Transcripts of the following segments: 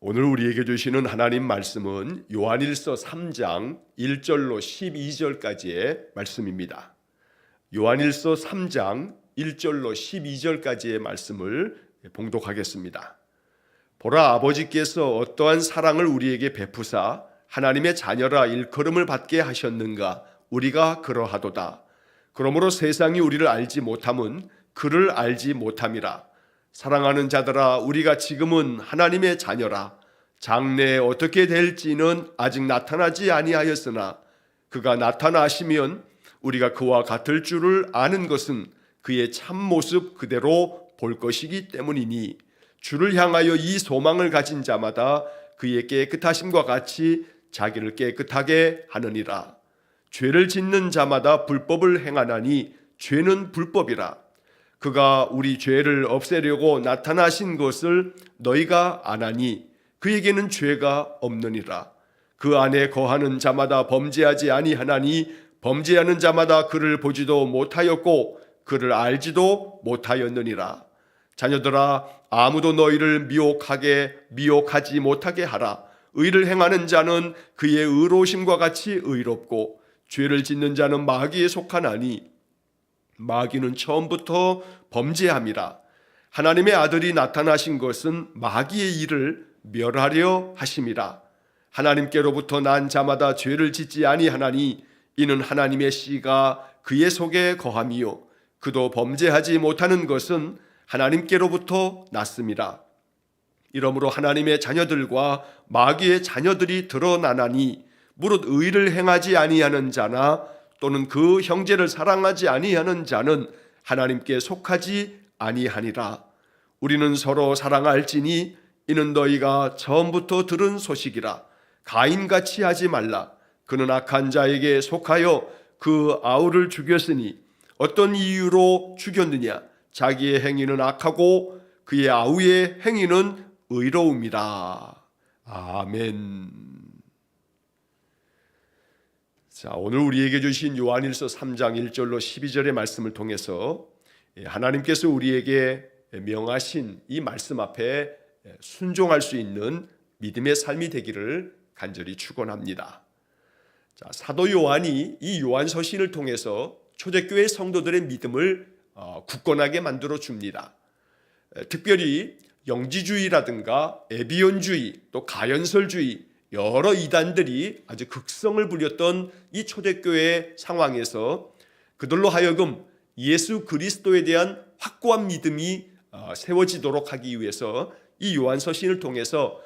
오늘 우리에게 주시는 하나님 말씀은 요한일서 3장 1절로 12절까지의 말씀입니다. 요한일서 3장 1절로 12절까지의 말씀을 봉독하겠습니다. 보라, 아버지께서 어떠한 사랑을 우리에게 베푸사 하나님의 자녀라 일컬음을 받게 하셨는가. 우리가 그러하도다. 그러므로 세상이 우리를 알지 못함은 그를 알지 못함이라. 사랑하는 자들아, 우리가 지금은 하나님의 자녀라. 장래에 어떻게 될지는 아직 나타나지 아니하였으나 그가 나타나시면 우리가 그와 같을 줄을 아는 것은 그의 참모습 그대로 볼 것이기 때문이니, 주를 향하여 이 소망을 가진 자마다 그의 깨끗하심과 같이 자기를 깨끗하게 하느니라. 죄를 짓는 자마다 불법을 행하나니 죄는 불법이라. 그가 우리 죄를 없애려고 나타나신 것을 너희가 아나니 그에게는 죄가 없느니라. 그 안에 거하는 자마다 범죄하지 아니하나니 범죄하는 자마다 그를 보지도 못하였고 그를 알지도 못하였느니라. 자녀들아, 아무도 너희를 미혹하지 못하게 하라. 의를 행하는 자는 그의 의로우심과 같이 의롭고 죄를 짓는 자는 마귀에 속하나니 마귀는 처음부터 범죄함이라. 하나님의 아들이 나타나신 것은 마귀의 일을 멸하려 하심이라. 하나님께로부터 난 자마다 죄를 짓지 아니하나니 이는 하나님의 씨가 그의 속에 거함이요 그도 범죄하지 못하는 것은 하나님께로부터 났음이라. 이러므로 하나님의 자녀들과 마귀의 자녀들이 드러나나니 무릇 의를 행하지 아니하는 자나 또는 그 형제를 사랑하지 아니하는 자는 하나님께 속하지 아니하니라. 우리는 서로 사랑할지니 이는 너희가 처음부터 들은 소식이라. 가인같이 하지 말라. 그는 악한 자에게 속하여 그 아우를 죽였으니 어떤 이유로 죽였느냐? 자기의 행위는 악하고 그의 아우의 행위는 의로움이라. 아멘. 자, 오늘 우리에게 주신 요한일서 3장 1절로 12절의 말씀을 통해서 하나님께서 우리에게 명하신 이 말씀 앞에 순종할 수 있는 믿음의 삶이 되기를 간절히 축원합니다. 자, 사도 요한이 이 요한서신을 통해서 초대교회 성도들의 믿음을 굳건하게 만들어 줍니다. 특별히 영지주의라든가 에비온주의, 또 가연설주의, 여러 이단들이 아주 극성을 부렸던 이 초대교회 상황에서 그들로 하여금 예수 그리스도에 대한 확고한 믿음이 세워지도록 하기 위해서 이 요한서신을 통해서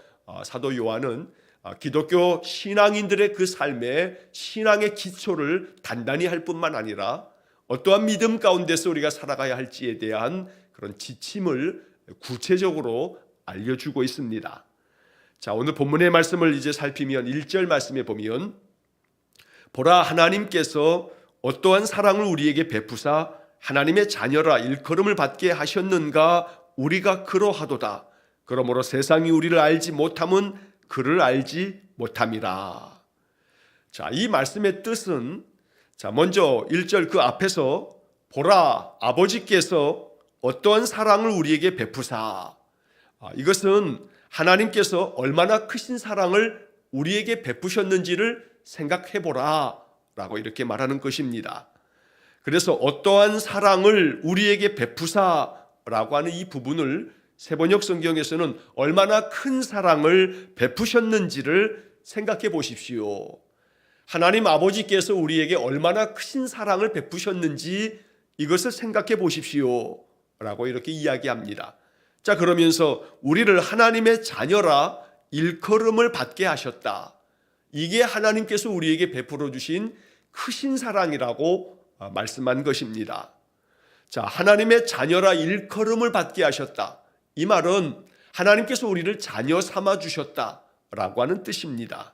사도 요한은 기독교 신앙인들의 그 삶의 신앙의 기초를 단단히 할 뿐만 아니라 어떠한 믿음 가운데서 우리가 살아가야 할지에 대한 그런 지침을 구체적으로 알려주고 있습니다. 자, 오늘 본문의 말씀을 이제 살피면 1절 말씀에 보면 보라, 하나님께서 어떠한 사랑을 우리에게 베푸사 하나님의 자녀라 일컬음을 받게 하셨는가. 우리가 그러하도다. 그러므로 세상이 우리를 알지 못함은 그를 알지 못함이라. 자, 이 말씀의 뜻은, 자, 먼저 1절 그 앞에서 보라, 아버지께서 어떠한 사랑을 우리에게 베푸사, 이것은 하나님께서 얼마나 크신 사랑을 우리에게 베푸셨는지를 생각해보라 라고 이렇게 말하는 것입니다. 그래서 어떠한 사랑을 우리에게 베푸사라고 하는 이 부분을 세번역 성경에서는 얼마나 큰 사랑을 베푸셨는지를 생각해 보십시오. 하나님 아버지께서 우리에게 얼마나 크신 사랑을 베푸셨는지 이것을 생각해 보십시오 라고 이렇게 이야기합니다. 자, 그러면서 우리를 하나님의 자녀라 일컬음을 받게 하셨다. 이게 하나님께서 우리에게 베풀어 주신 크신 사랑이라고 말씀한 것입니다. 자, 하나님의 자녀라 일컬음을 받게 하셨다. 이 말은 하나님께서 우리를 자녀 삼아 주셨다라고 하는 뜻입니다.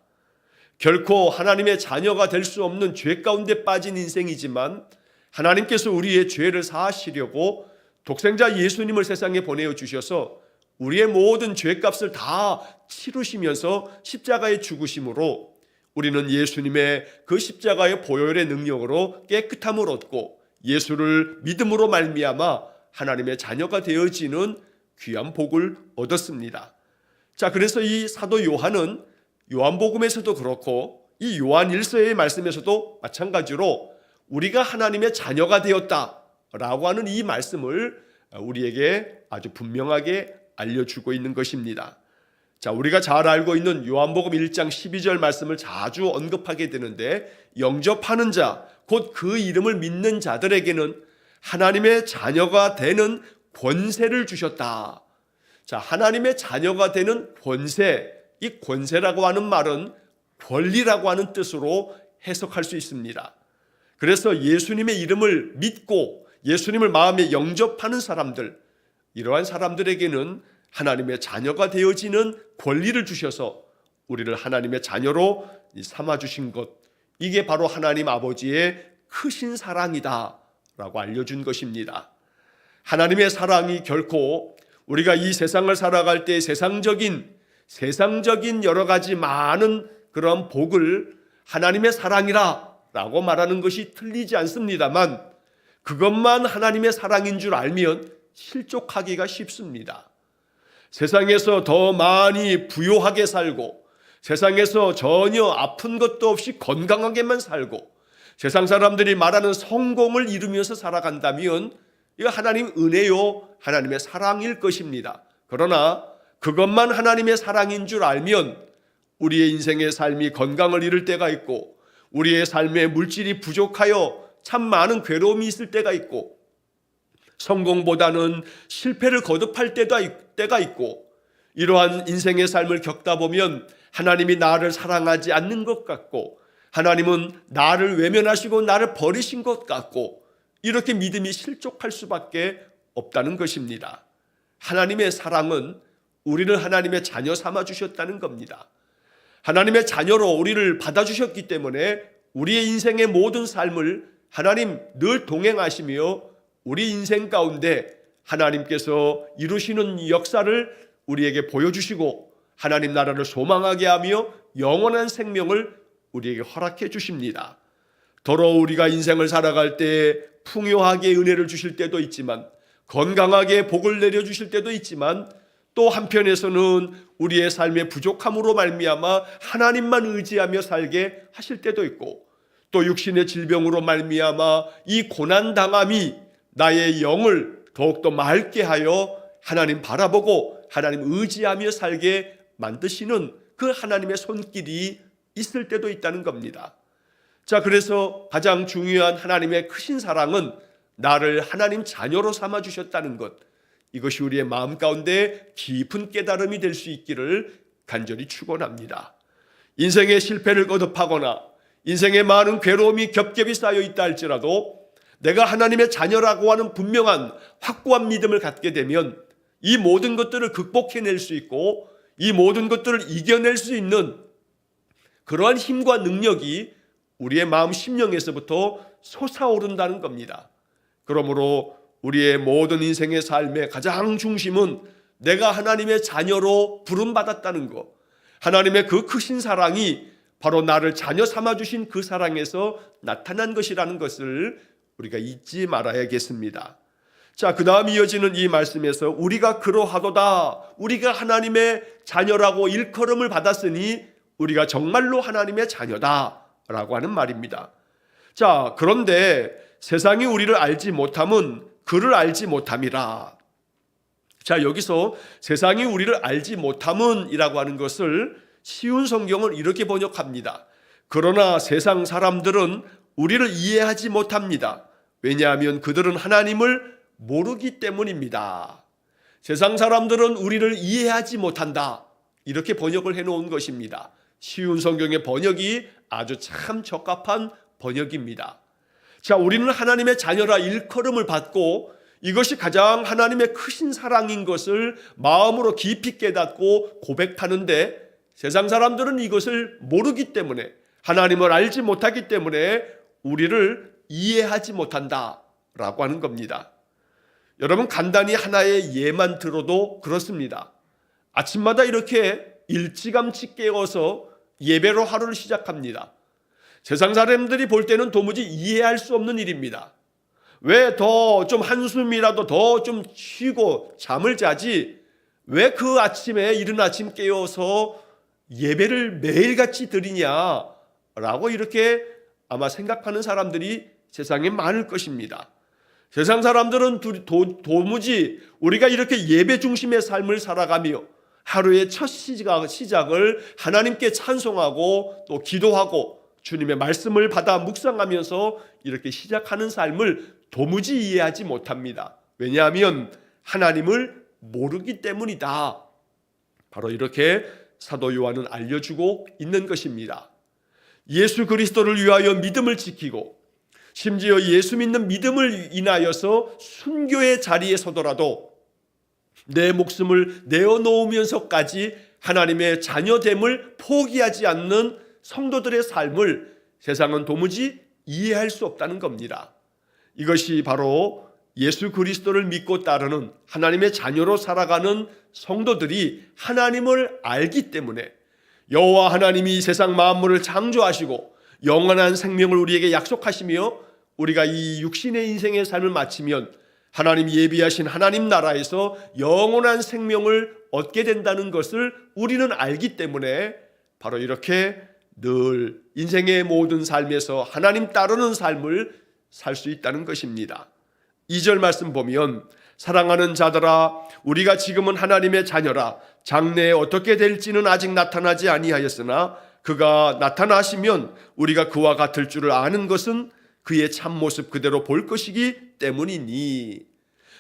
결코 하나님의 자녀가 될 수 없는 죄 가운데 빠진 인생이지만 하나님께서 우리의 죄를 사하시려고 독생자 예수님을 세상에 보내어 주셔서 우리의 모든 죄값을 다 치르시면서 십자가에 죽으심으로 우리는 예수님의 그 십자가의 보혈의 능력으로 깨끗함을 얻고 예수를 믿음으로 말미암아 하나님의 자녀가 되어지는 귀한 복을 얻었습니다. 자, 그래서 이 사도 요한은 요한복음에서도 그렇고 이 요한일서의 말씀에서도 마찬가지로 우리가 하나님의 자녀가 되었다라고 하는 이 말씀을 우리에게 아주 분명하게 알려주고 있는 것입니다. 자, 우리가 잘 알고 있는 요한복음 1장 12절 말씀을 자주 언급하게 되는데, 영접하는 자, 곧 그 이름을 믿는 자들에게는 하나님의 자녀가 되는 권세를 주셨다. 자, 하나님의 자녀가 되는 권세, 이 권세라고 하는 말은 권리라고 하는 뜻으로 해석할 수 있습니다. 그래서 예수님의 이름을 믿고 예수님을 마음에 영접하는 사람들, 이러한 사람들에게는 하나님의 자녀가 되어지는 권리를 주셔서 우리를 하나님의 자녀로 삼아주신 것, 이게 바로 하나님 아버지의 크신 사랑이다 라고 알려준 것입니다. 하나님의 사랑이 결코 우리가 이 세상을 살아갈 때 세상적인 여러 가지 많은 그런 복을 하나님의 사랑이라 라고 말하는 것이 틀리지 않습니다만, 그것만 하나님의 사랑인 줄 알면 실족하기가 쉽습니다. 세상에서 더 많이 부요하게 살고, 세상에서 전혀 아픈 것도 없이 건강하게만 살고, 세상 사람들이 말하는 성공을 이루면서 살아간다면 이거 하나님 은혜요, 하나님의 사랑일 것입니다. 그러나 그것만 하나님의 사랑인 줄 알면 우리의 인생의 삶이 건강을 잃을 때가 있고, 우리의 삶에 물질이 부족하여 참 많은 괴로움이 있을 때가 있고, 성공보다는 실패를 거듭할 때가 있고, 이러한 인생의 삶을 겪다 보면 하나님이 나를 사랑하지 않는 것 같고, 하나님은 나를 외면하시고 나를 버리신 것 같고, 이렇게 믿음이 실족할 수밖에 없다는 것입니다. 하나님의 사랑은 우리를 하나님의 자녀 삼아 주셨다는 겁니다. 하나님의 자녀로 우리를 받아주셨기 때문에 우리의 인생의 모든 삶을 하나님 늘 동행하시며 우리 인생 가운데 하나님께서 이루시는 역사를 우리에게 보여주시고 하나님 나라를 소망하게 하며 영원한 생명을 우리에게 허락해 주십니다. 더러 우리가 인생을 살아갈 때 풍요하게 은혜를 주실 때도 있지만, 건강하게 복을 내려주실 때도 있지만, 또 한편에서는 우리의 삶의 부족함으로 말미암아 하나님만 의지하며 살게 하실 때도 있고, 또 육신의 질병으로 말미암아 이 고난당함이 나의 영을 더욱더 맑게 하여 하나님 바라보고 하나님 의지하며 살게 만드시는 그 하나님의 손길이 있을 때도 있다는 겁니다. 자, 그래서 가장 중요한 하나님의 크신 사랑은 나를 하나님 자녀로 삼아 주셨다는 것, 이것이 우리의 마음 가운데 깊은 깨달음이 될 수 있기를 간절히 축원합니다. 인생의 실패를 거듭하거나 인생에 많은 괴로움이 겹겹이 쌓여 있다 할지라도 내가 하나님의 자녀라고 하는 분명한 확고한 믿음을 갖게 되면 이 모든 것들을 극복해낼 수 있고 이 모든 것들을 이겨낼 수 있는 그러한 힘과 능력이 우리의 마음 심령에서부터 솟아오른다는 겁니다. 그러므로 우리의 모든 인생의 삶의 가장 중심은 내가 하나님의 자녀로 부름받았다는 것, 하나님의 그 크신 사랑이 바로 나를 자녀 삼아주신 그 사랑에서 나타난 것이라는 것을 우리가 잊지 말아야겠습니다. 자, 그 다음 이어지는 이 말씀에서 우리가 그러하도다, 우리가 하나님의 자녀라고 일컬음을 받았으니 우리가 정말로 하나님의 자녀다 라고 하는 말입니다. 자, 그런데 세상이 우리를 알지 못함은 그를 알지 못함이라. 자, 여기서 세상이 우리를 알지 못함은 이라고 하는 것을 쉬운 성경을 이렇게 번역합니다. 그러나 세상 사람들은 우리를 이해하지 못합니다. 왜냐하면 그들은 하나님을 모르기 때문입니다. 세상 사람들은 우리를 이해하지 못한다, 이렇게 번역을 해놓은 것입니다. 쉬운 성경의 번역이 아주 참 적합한 번역입니다. 자, 우리는 하나님의 자녀라 일컬음을 받고 이것이 가장 하나님의 크신 사랑인 것을 마음으로 깊이 깨닫고 고백하는데, 세상 사람들은 이것을 모르기 때문에, 하나님을 알지 못하기 때문에 우리를 이해하지 못한다라고 하는 겁니다. 여러분, 간단히 하나의 예만 들어도 그렇습니다. 아침마다 이렇게 일찌감치 깨어서 예배로 하루를 시작합니다. 세상 사람들이 볼 때는 도무지 이해할 수 없는 일입니다. 왜 더 좀 한숨이라도 더 좀 쉬고 잠을 자지, 왜 그 아침에 이른 아침 깨어서 예배를 매일같이 드리냐라고 이렇게 아마 생각하는 사람들이 세상에 많을 것입니다. 세상 사람들은 도무지 우리가 이렇게 예배 중심의 삶을 살아가며 하루의 첫 시작을 하나님께 찬송하고 또 기도하고 주님의 말씀을 받아 묵상하면서 이렇게 시작하는 삶을 도무지 이해하지 못합니다. 왜냐하면 하나님을 모르기 때문이다. 바로 이렇게 사도 요한은 알려주고 있는 것입니다. 예수 그리스도를 위하여 믿음을 지키고 심지어 예수 믿는 믿음을 인하여서 순교의 자리에 서더라도 내 목숨을 내어놓으면서까지 하나님의 자녀됨을 포기하지 않는 성도들의 삶을 세상은 도무지 이해할 수 없다는 겁니다. 이것이 바로 예수 그리스도를 믿고 따르는 하나님의 자녀로 살아가는 성도들이 하나님을 알기 때문에 여호와 하나님이 세상 만물을 창조하시고 영원한 생명을 우리에게 약속하시며 우리가 이 육신의 인생의 삶을 마치면 하나님이 예비하신 하나님 나라에서 영원한 생명을 얻게 된다는 것을 우리는 알기 때문에 바로 이렇게 늘 인생의 모든 삶에서 하나님 따르는 삶을 살 수 있다는 것입니다. 2절 말씀 보면 사랑하는 자들아 우리가 지금은 하나님의 자녀라 장래에 어떻게 될지는 아직 나타나지 아니하였으나 그가 나타나시면 우리가 그와 같을 줄을 아는 것은 그의 참모습 그대로 볼 것이기 때문이니.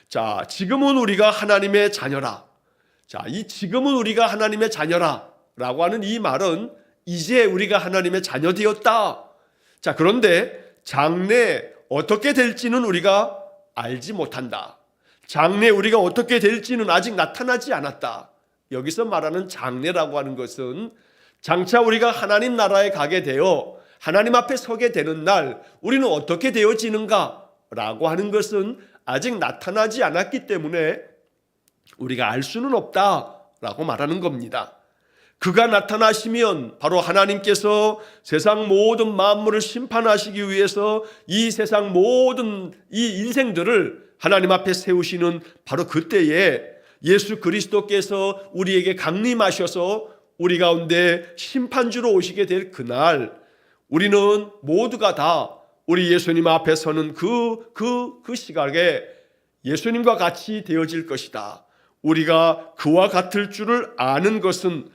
자, 지금은 우리가 하나님의 자녀라. 자, 이 지금은 우리가 하나님의 자녀라 라고 하는 이 말은 이제 우리가 하나님의 자녀 되었다. 자, 그런데 장래 어떻게 될지는 우리가 알지 못한다. 장래 우리가 어떻게 될지는 아직 나타나지 않았다. 여기서 말하는 장래라고 하는 것은 장차 우리가 하나님 나라에 가게 되어 하나님 앞에 서게 되는 날 우리는 어떻게 되어지는가 라고 하는 것은 아직 나타나지 않았기 때문에 우리가 알 수는 없다라고 말하는 겁니다. 그가 나타나시면 바로 하나님께서 세상 모든 만물을 심판하시기 위해서 이 세상 모든 이 인생들을 하나님 앞에 세우시는 바로 그때에 예수 그리스도께서 우리에게 강림하셔서 우리 가운데 심판주로 오시게 될 그날 우리는 모두가 다 우리 예수님 앞에 서는 그 시각에 예수님과 같이 되어질 것이다. 우리가 그와 같을 줄을 아는 것은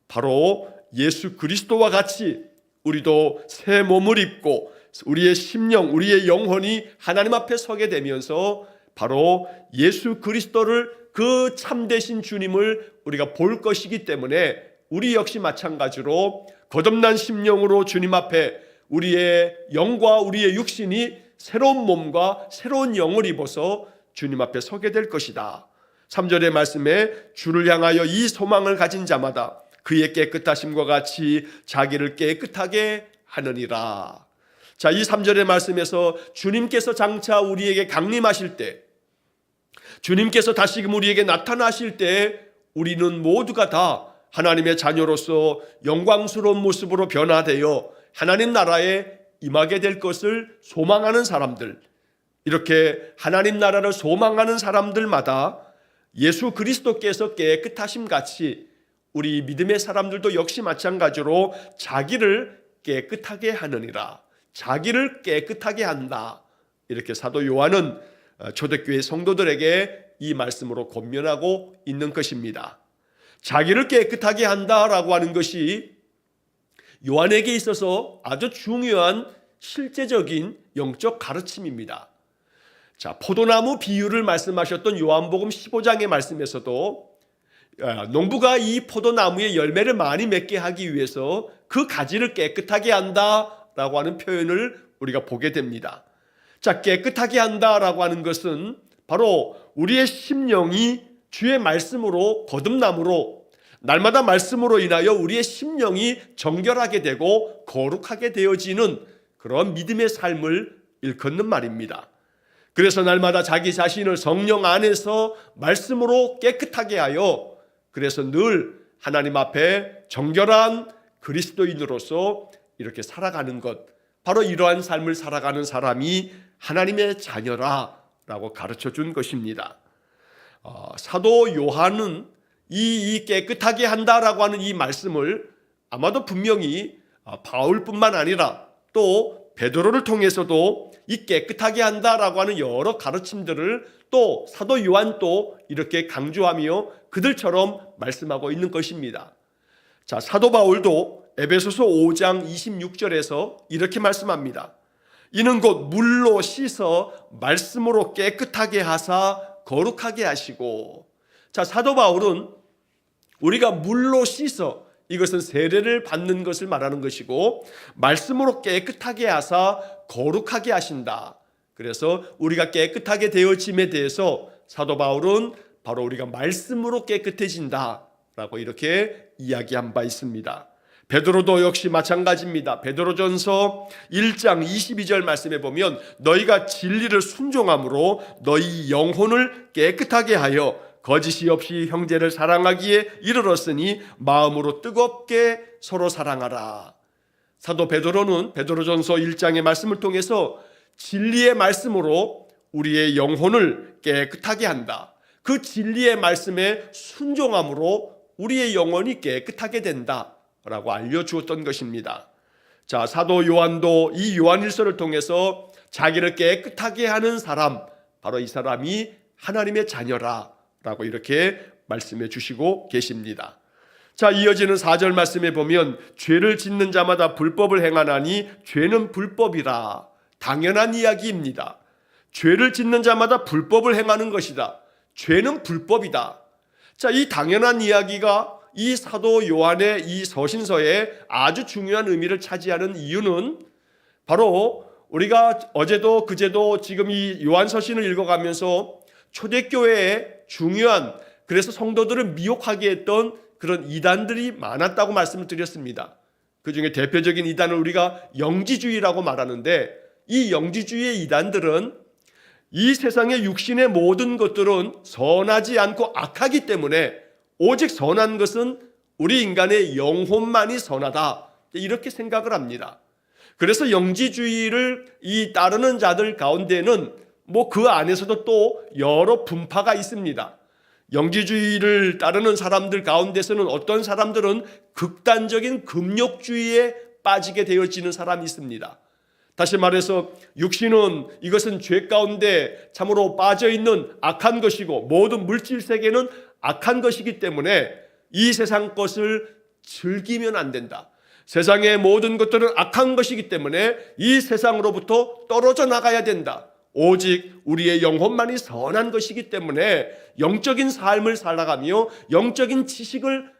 바로 예수 그리스도와 같이 우리도 새 몸을 입고 우리의 심령, 우리의 영혼이 하나님 앞에 서게 되면서 바로 예수 그리스도를 그 참되신 주님을 우리가 볼 것이기 때문에 우리 역시 마찬가지로 거듭난 심령으로 주님 앞에 우리의 영과 우리의 육신이 새로운 몸과 새로운 영을 입어서 주님 앞에 서게 될 것이다. 3절의 말씀에 주를 향하여 이 소망을 가진 자마다 그의 깨끗하심과 같이 자기를 깨끗하게 하느니라. 자, 이 3절의 말씀에서 주님께서 장차 우리에게 강림하실 때, 주님께서 다시금 우리에게 나타나실 때 우리는 모두가 다 하나님의 자녀로서 영광스러운 모습으로 변화되어 하나님 나라에 임하게 될 것을 소망하는 사람들, 이렇게 하나님 나라를 소망하는 사람들마다 예수 그리스도께서 깨끗하심 같이 우리 믿음의 사람들도 역시 마찬가지로 자기를 깨끗하게 하느니라. 자기를 깨끗하게 한다. 이렇게 사도 요한은 초대교회 성도들에게 이 말씀으로 권면하고 있는 것입니다. 자기를 깨끗하게 한다라고 하는 것이 요한에게 있어서 아주 중요한 실제적인 영적 가르침입니다. 자, 포도나무 비유를 말씀하셨던 요한복음 15장의 말씀에서도 농부가 이 포도나무의 열매를 많이 맺게 하기 위해서 그 가지를 깨끗하게 한다라고 하는 표현을 우리가 보게 됩니다. 자, 깨끗하게 한다라고 하는 것은 바로 우리의 심령이 주의 말씀으로 거듭남으로 날마다 말씀으로 인하여 우리의 심령이 정결하게 되고 거룩하게 되어지는 그런 믿음의 삶을 일컫는 말입니다. 그래서 날마다 자기 자신을 성령 안에서 말씀으로 깨끗하게 하여 그래서 늘 하나님 앞에 정결한 그리스도인으로서 이렇게 살아가는 것, 바로 이러한 삶을 살아가는 사람이 하나님의 자녀라라고 가르쳐 준 것입니다. 사도 요한은 이 깨끗하게 한다라고 하는 이 말씀을 아마도 분명히 바울뿐만 아니라 또 베드로를 통해서도 이 깨끗하게 한다라고 하는 여러 가르침들을 또 사도 요한도 이렇게 강조하며 그들처럼 말씀하고 있는 것입니다. 자, 사도 바울도 에베소서 5장 26절에서 이렇게 말씀합니다. 이는 곧 물로 씻어 말씀으로 깨끗하게 하사 거룩하게 하시고. 자, 사도 바울은 우리가 물로 씻어, 이것은 세례를 받는 것을 말하는 것이고, 말씀으로 깨끗하게 하사 거룩하게 하신다. 그래서 우리가 깨끗하게 되어짐에 대해서 사도 바울은 바로 우리가 말씀으로 깨끗해진다 라고 이렇게 이야기한 바 있습니다. 베드로도 역시 마찬가지입니다. 베드로전서 1장 22절 말씀에 보면 너희가 진리를 순종함으로 너희 영혼을 깨끗하게 하여 거짓이 없이 형제를 사랑하기에 이르렀으니 마음으로 뜨겁게 서로 사랑하라. 사도 베드로는 베드로전서 1장의 말씀을 통해서 진리의 말씀으로 우리의 영혼을 깨끗하게 한다. 그 진리의 말씀에 순종함으로 우리의 영혼이 깨끗하게 된다 라고 알려주었던 것입니다. 자, 사도 요한도 이 요한일서를 통해서 자기를 깨끗하게 하는 사람, 바로 이 사람이 하나님의 자녀라 라고 이렇게 말씀해 주시고 계십니다. 자, 이어지는 4절 말씀에 보면 죄를 짓는 자마다 불법을 행하나니 죄는 불법이라. 당연한 이야기입니다. 죄를 짓는 자마다 불법을 행하는 것이다. 죄는 불법이다. 자, 이 당연한 이야기가 이 사도 요한의 이 서신서에 아주 중요한 의미를 차지하는 이유는 바로 우리가 어제도 그제도 지금 이 요한 서신을 읽어가면서 초대교회에 중요한, 그래서 성도들을 미혹하게 했던 그런 이단들이 많았다고 말씀을 드렸습니다. 그 중에 대표적인 이단을 우리가 영지주의라고 말하는데, 이 영지주의의 이단들은 이 세상의 육신의 모든 것들은 선하지 않고 악하기 때문에 오직 선한 것은 우리 인간의 영혼만이 선하다, 이렇게 생각을 합니다. 그래서 영지주의를 따르는 자들 가운데는 그 안에서도 또 여러 분파가 있습니다. 영지주의를 따르는 사람들 가운데서는 어떤 사람들은 극단적인 금욕주의에 빠지게 되어지는 사람이 있습니다. 다시 말해서 육신은 이것은 죄 가운데 참으로 빠져있는 악한 것이고 모든 물질 세계는 악한 것이기 때문에 이 세상 것을 즐기면 안 된다. 세상의 모든 것들은 악한 것이기 때문에 이 세상으로부터 떨어져 나가야 된다. 오직 우리의 영혼만이 선한 것이기 때문에 영적인 삶을 살아가며 영적인 지식을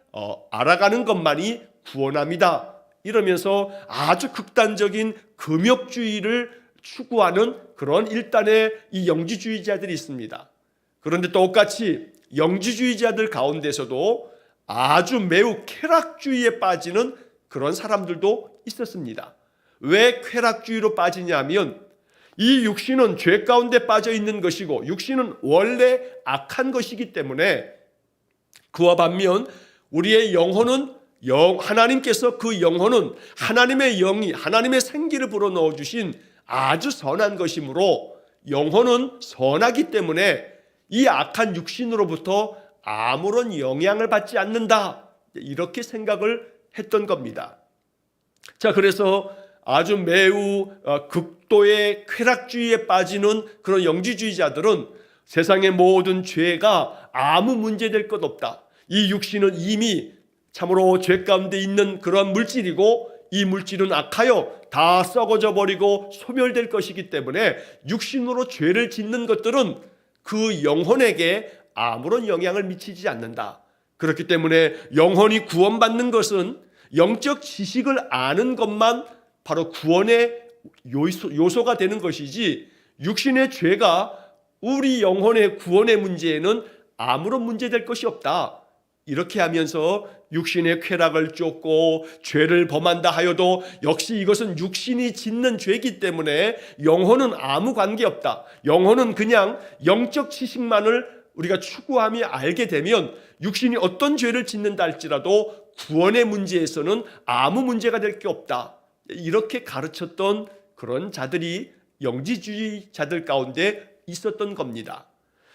알아가는 것만이 구원합니다. 이러면서 아주 극단적인 금욕주의를 추구하는 그런 일단의 이 영지주의자들이 있습니다. 그런데 똑같이 영지주의자들 가운데서도 아주 매우 쾌락주의에 빠지는 그런 사람들도 있었습니다. 왜 쾌락주의로 빠지냐면 이 육신은 죄 가운데 빠져 있는 것이고 육신은 원래 악한 것이기 때문에 그와 반면 우리의 영혼은 하나님께서 그 영혼은 하나님의 영이 하나님의 생기를 불어넣어 주신 아주 선한 것이므로 영혼은 선하기 때문에 이 악한 육신으로부터 아무런 영향을 받지 않는다, 이렇게 생각을 했던 겁니다. 자, 그래서 아주 매우 극도의 쾌락주의에 빠지는 그런 영지주의자들은 세상의 모든 죄가 아무 문제될 것 없다. 이 육신은 이미 참으로 죄 가운데 있는 그런 물질이고 이 물질은 악하여 다 썩어져 버리고 소멸될 것이기 때문에 육신으로 죄를 짓는 것들은 그 영혼에게 아무런 영향을 미치지 않는다. 그렇기 때문에 영혼이 구원받는 것은 영적 지식을 아는 것만 바로 구원의 요소가 되는 것이지 육신의 죄가 우리 영혼의 구원의 문제에는 아무런 문제될 것이 없다. 이렇게 하면서 육신의 쾌락을 쫓고 죄를 범한다 하여도 역시 이것은 육신이 짓는 죄이기 때문에 영혼은 아무 관계없다. 영혼은 그냥 영적 지식만을 우리가 추구하며 알게 되면 육신이 어떤 죄를 짓는다 할지라도 구원의 문제에서는 아무 문제가 될 게 없다. 이렇게 가르쳤던 그런 자들이 영지주의자들 가운데 있었던 겁니다.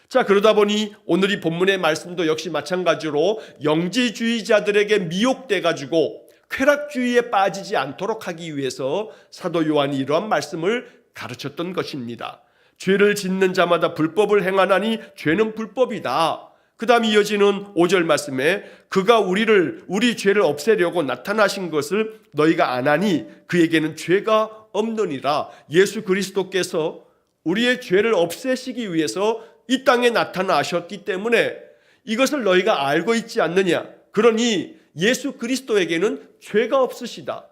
자, 그러다 보니 오늘 이 본문의 말씀도 역시 마찬가지로 영지주의자들에게 미혹돼 가지고 쾌락주의에 빠지지 않도록 하기 위해서 사도 요한이 이러한 말씀을 가르쳤던 것입니다. 죄를 짓는 자마다 불법을 행하나니 죄는 불법이다. 그 다음 이어지는 5절 말씀에 그가 우리 죄를 없애려고 나타나신 것을 너희가 아나니 그에게는 죄가 없느니라. 예수 그리스도께서 우리의 죄를 없애시기 위해서 이 땅에 나타나셨기 때문에 이것을 너희가 알고 있지 않느냐. 그러니 예수 그리스도에게는 죄가 없으시다.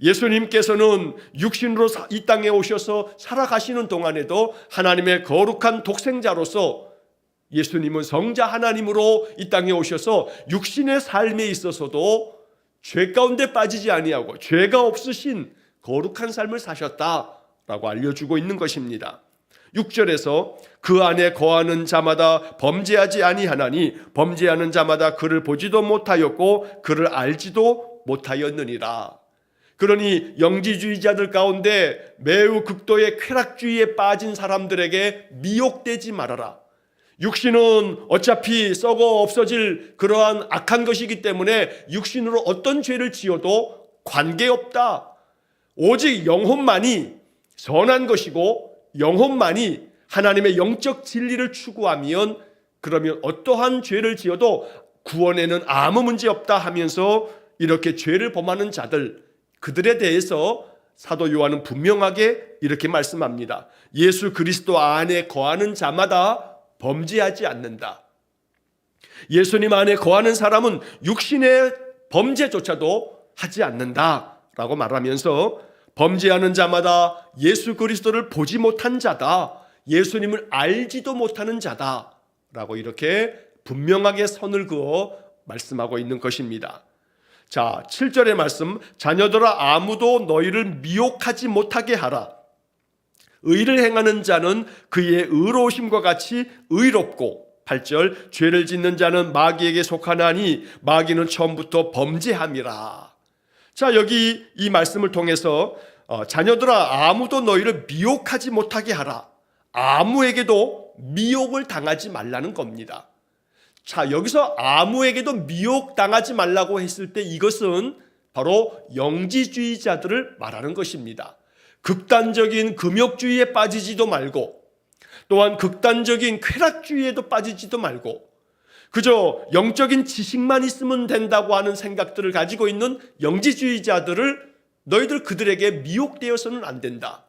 예수님께서는 육신으로 이 땅에 오셔서 살아가시는 동안에도 하나님의 거룩한 독생자로서 예수님은 성자 하나님으로 이 땅에 오셔서 육신의 삶에 있어서도 죄 가운데 빠지지 아니하고 죄가 없으신 거룩한 삶을 사셨다라고 알려주고 있는 것입니다. 6절에서 그 안에 거하는 자마다 범죄하지 아니하나니 범죄하는 자마다 그를 보지도 못하였고 그를 알지도 못하였느니라. 그러니 영지주의자들 가운데 매우 극도의 쾌락주의에 빠진 사람들에게 미혹되지 말아라. 육신은 어차피 썩어 없어질 그러한 악한 것이기 때문에 육신으로 어떤 죄를 지어도 관계없다. 오직 영혼만이 선한 것이고 영혼만이 하나님의 영적 진리를 추구하면 그러면 어떠한 죄를 지어도 구원에는 아무 문제 없다 하면서 이렇게 죄를 범하는 자들, 그들에 대해서 사도 요한은 분명하게 이렇게 말씀합니다. 예수 그리스도 안에 거하는 자마다 범죄하지 않는다. 예수님 안에 거하는 사람은 육신의 범죄조차도 하지 않는다라고 말하면서 범죄하는 자마다 예수 그리스도를 보지 못한 자다. 예수님을 알지도 못하는 자다라고 이렇게 분명하게 선을 그어 말씀하고 있는 것입니다. 자, 7절의 말씀, 자녀들아 아무도 너희를 미혹하지 못하게 하라. 의를 행하는 자는 그의 의로우심과 같이 의롭고 8절, 죄를 짓는 자는 마귀에게 속하나니 마귀는 처음부터 범죄함이라. 자, 여기 이 말씀을 통해서 자녀들아 아무도 너희를 미혹하지 못하게 하라. 아무에게도 미혹을 당하지 말라는 겁니다. 자, 여기서 아무에게도 미혹당하지 말라고 했을 때 이것은 바로 영지주의자들을 말하는 것입니다. 극단적인 금욕주의에 빠지지도 말고 또한 극단적인 쾌락주의에도 빠지지도 말고 그저 영적인 지식만 있으면 된다고 하는 생각들을 가지고 있는 영지주의자들을 너희들 그들에게 미혹되어서는 안 된다.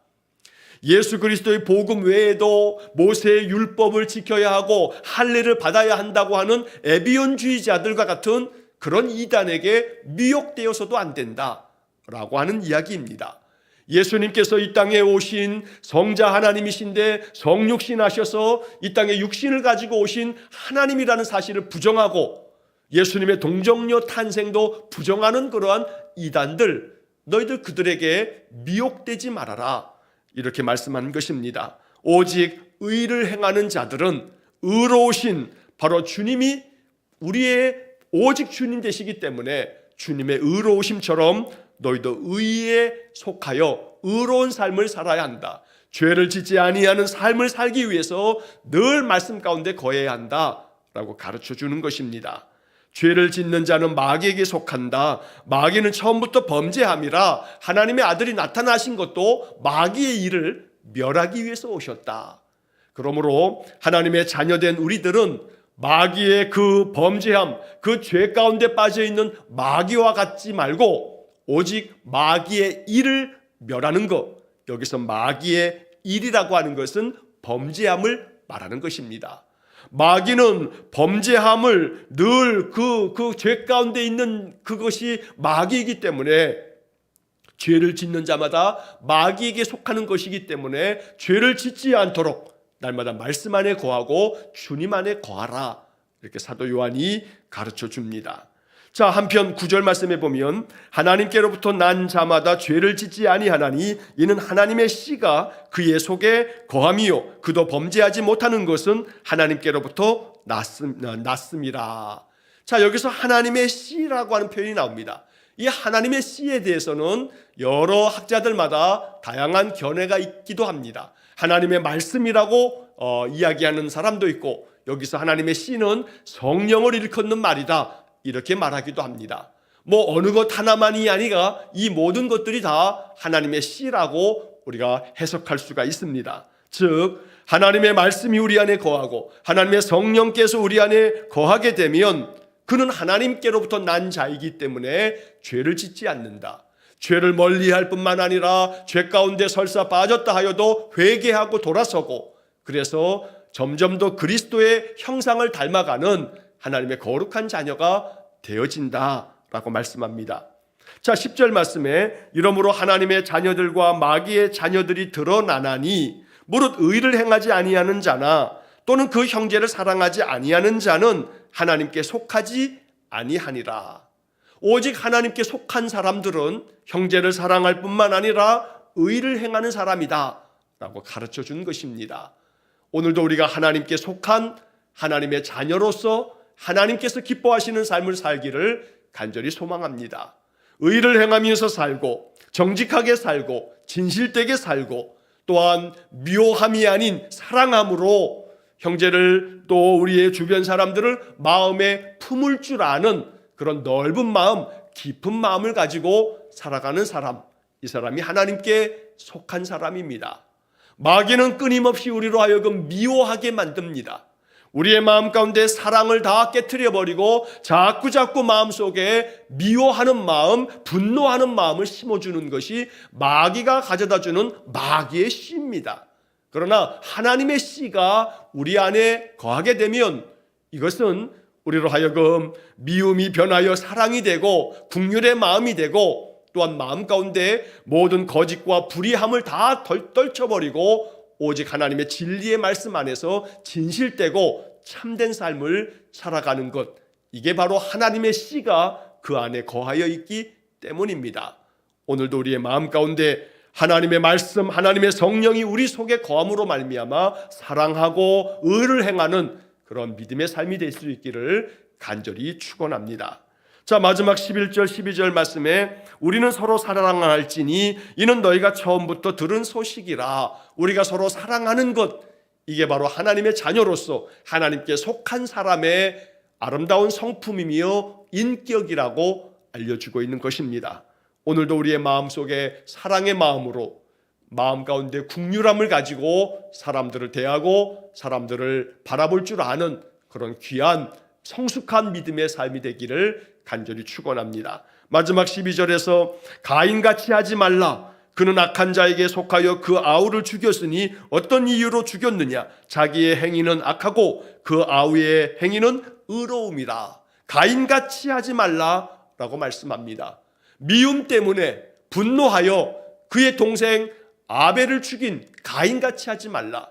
예수 그리스도의 복음 외에도 모세의 율법을 지켜야 하고 할례를 받아야 한다고 하는 에비온주의자들과 같은 그런 이단에게 미혹되어서도 안 된다라고 하는 이야기입니다. 예수님께서 이 땅에 오신 성자 하나님이신데 성육신하셔서 이 땅에 육신을 가지고 오신 하나님이라는 사실을 부정하고 예수님의 동정녀 탄생도 부정하는 그러한 이단들, 너희들 그들에게 미혹되지 말아라 이렇게 말씀한 것입니다. 오직 의를 행하는 자들은 의로우신 바로 주님이 우리의 오직 주님 되시기 때문에 주님의 의로우심처럼 너희도 의에 속하여 의로운 삶을 살아야 한다. 죄를 짓지 아니하는 삶을 살기 위해서 늘 말씀 가운데 거해야 한다라고 가르쳐 주는 것입니다. 죄를 짓는 자는 마귀에게 속한다. 마귀는 처음부터 범죄함이라 하나님의 아들이 나타나신 것도 마귀의 일을 멸하기 위해서 오셨다. 그러므로 하나님의 자녀된 우리들은 마귀의 그 범죄함, 그 죄 가운데 빠져 있는 마귀와 같지 말고 오직 마귀의 일을 멸하는 것, 여기서 마귀의 일이라고 하는 것은 범죄함을 말하는 것입니다. 마귀는 범죄함을 늘 그 죄 가운데 있는 그것이 마귀이기 때문에 죄를 짓는 자마다 마귀에게 속하는 것이기 때문에 죄를 짓지 않도록 날마다 말씀 안에 거하고 주님 안에 거하라 이렇게 사도 요한이 가르쳐 줍니다. 자, 한편 9절 말씀에 보면 하나님께로부터 난 자마다 죄를 짓지 아니하나니 이는 하나님의 씨가 그의 속에 거함이요 그도 범죄하지 못하는 것은 하나님께로부터 났음이라. 자, 여기서 하나님의 씨라고 하는 표현이 나옵니다. 이 하나님의 씨에 대해서는 여러 학자들마다 다양한 견해가 있기도 합니다. 하나님의 말씀이라고 이야기하는 사람도 있고, 여기서 하나님의 씨는 성령을 일컫는 말이다, 이렇게 말하기도 합니다. 어느 것 하나만이 아니라 이 모든 것들이 다 하나님의 씨라고 우리가 해석할 수가 있습니다. 즉 하나님의 말씀이 우리 안에 거하고 하나님의 성령께서 우리 안에 거하게 되면 그는 하나님께로부터 난 자이기 때문에 죄를 짓지 않는다. 죄를 멀리할 뿐만 아니라 죄 가운데 설사 빠졌다 하여도 회개하고 돌아서고, 그래서 점점 더 그리스도의 형상을 닮아가는 하나님의 거룩한 자녀가 되어진다라고 말씀합니다. 자, 10절 말씀에 이러므로 하나님의 자녀들과 마귀의 자녀들이 드러나나니 무릇 의를 행하지 아니하는 자나 또는 그 형제를 사랑하지 아니하는 자는 하나님께 속하지 아니하니라. 오직 하나님께 속한 사람들은 형제를 사랑할 뿐만 아니라 의를 행하는 사람이다 라고 가르쳐 준 것입니다. 오늘도 우리가 하나님께 속한 하나님의 자녀로서 하나님께서 기뻐하시는 삶을 살기를 간절히 소망합니다. 의를 행하면서 살고 정직하게 살고 진실되게 살고 또한 미워함이 아닌 사랑함으로 형제를 또 우리의 주변 사람들을 마음에 품을 줄 아는 그런 넓은 마음, 깊은 마음을 가지고 살아가는 사람, 이 사람이 하나님께 속한 사람입니다. 마귀는 끊임없이 우리로 하여금 미워하게 만듭니다. 우리의 마음 가운데 사랑을 다 깨트려버리고 자꾸 마음속에 미워하는 마음, 분노하는 마음을 심어주는 것이 마귀가 가져다주는 마귀의 씨입니다. 그러나 하나님의 씨가 우리 안에 거하게 되면 이것은 우리로 하여금 미움이 변하여 사랑이 되고 긍휼의 마음이 되고, 또한 마음 가운데 모든 거짓과 불의함을 다 떨쳐버리고 오직 하나님의 진리의 말씀 안에서 진실되고 참된 삶을 살아가는 것, 이게 바로 하나님의 씨가 그 안에 거하여 있기 때문입니다. 오늘도 우리의 마음 가운데 하나님의 말씀, 하나님의 성령이 우리 속에 거함으로 말미암아 사랑하고 의를 행하는 그런 믿음의 삶이 될 수 있기를 간절히 축원합니다. 자, 마지막 11절 12절 말씀에 우리는 서로 사랑할지니 이는 너희가 처음부터 들은 소식이라. 우리가 서로 사랑하는 것, 이게 바로 하나님의 자녀로서 하나님께 속한 사람의 아름다운 성품이며 인격이라고 알려주고 있는 것입니다. 오늘도 우리의 마음속에 사랑의 마음으로 마음 가운데 긍휼함을 가지고 사람들을 대하고 사람들을 바라볼 줄 아는 그런 귀한 성숙한 믿음의 삶이 되기를 간절히 축원합니다. 마지막 12절에서 가인같이 하지 말라. 그는 악한 자에게 속하여 그 아우를 죽였으니 어떤 이유로 죽였느냐? 자기의 행위는 악하고 그 아우의 행위는 의로움이라. 가인같이 하지 말라라고 말씀합니다. 미움 때문에 분노하여 그의 동생 아벨을 죽인 가인같이 하지 말라.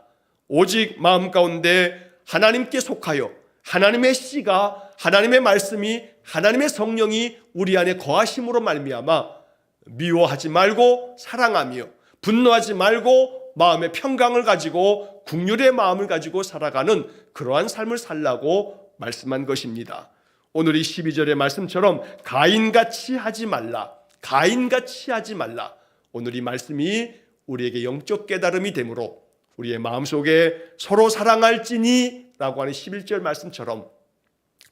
오직 마음 가운데 하나님께 속하여 하나님의 씨가, 하나님의 말씀이, 하나님의 성령이 우리 안에 거하심으로 말미암아 미워하지 말고 사랑하며 분노하지 말고 마음의 평강을 가지고 긍휼의 마음을 가지고 살아가는 그러한 삶을 살라고 말씀한 것입니다. 오늘 이 12절의 말씀처럼 가인같이 하지 말라, 가인같이 하지 말라. 오늘 이 말씀이 우리에게 영적 깨달음이 되므로 우리의 마음속에 서로 사랑할지니 라고 하는 11절 말씀처럼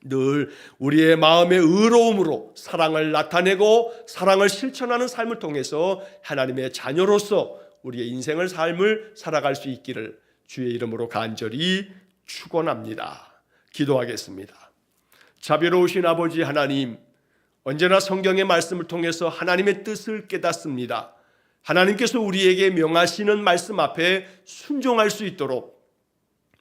늘 우리의 마음의 의로움으로 사랑을 나타내고 사랑을 실천하는 삶을 통해서 하나님의 자녀로서 우리의 인생을 삶을 살아갈 수 있기를 주의 이름으로 간절히 축원합니다. 기도하겠습니다. 자비로우신 아버지 하나님, 언제나 성경의 말씀을 통해서 하나님의 뜻을 깨닫습니다. 하나님께서 우리에게 명하시는 말씀 앞에 순종할 수 있도록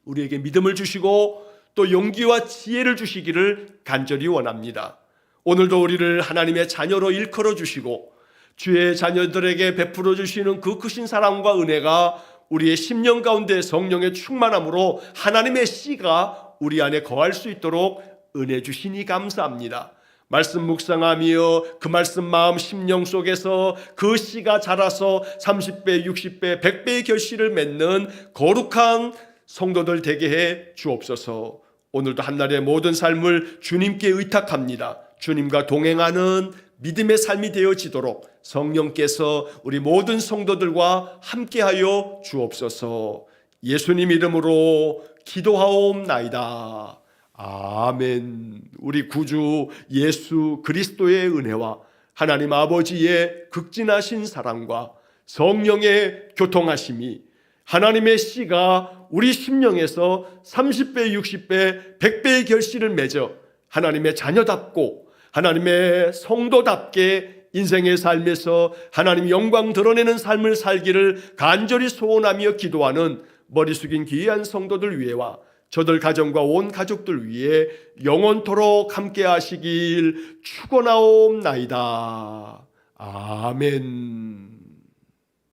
우리에게 믿음을 주시고 또 용기와 지혜를 주시기를 간절히 원합니다. 오늘도 우리를 하나님의 자녀로 일컬어 주시고 주의 자녀들에게 베풀어 주시는 그 크신 사랑과 은혜가 우리의 심령 가운데 성령의 충만함으로 하나님의 씨가 우리 안에 거할 수 있도록 은혜 주시니 감사합니다. 말씀 묵상하며 그 말씀 마음 심령 속에서 그 씨가 자라서 30배, 60배, 100배의 결실을 맺는 거룩한 성도들 되게 해 주옵소서. 오늘도 한날의 모든 삶을 주님께 의탁합니다. 주님과 동행하는 믿음의 삶이 되어지도록 성령께서 우리 모든 성도들과 함께하여 주옵소서. 예수님 이름으로 기도하옵나이다. 아멘. 우리 구주 예수 그리스도의 은혜와 하나님 아버지의 극진하신 사랑과 성령의 교통하심이, 하나님의 씨가 우리 심령에서 30배, 60배, 100배의 결실을 맺어 하나님의 자녀답고 하나님의 성도답게 인생의 삶에서 하나님 영광 드러내는 삶을 살기를 간절히 소원하며 기도하는 머리 숙인 귀한 성도들 위해와 저들 가정과 온 가족들 위해 영원토록 함께 하시길 축원하옵나이다. 아멘.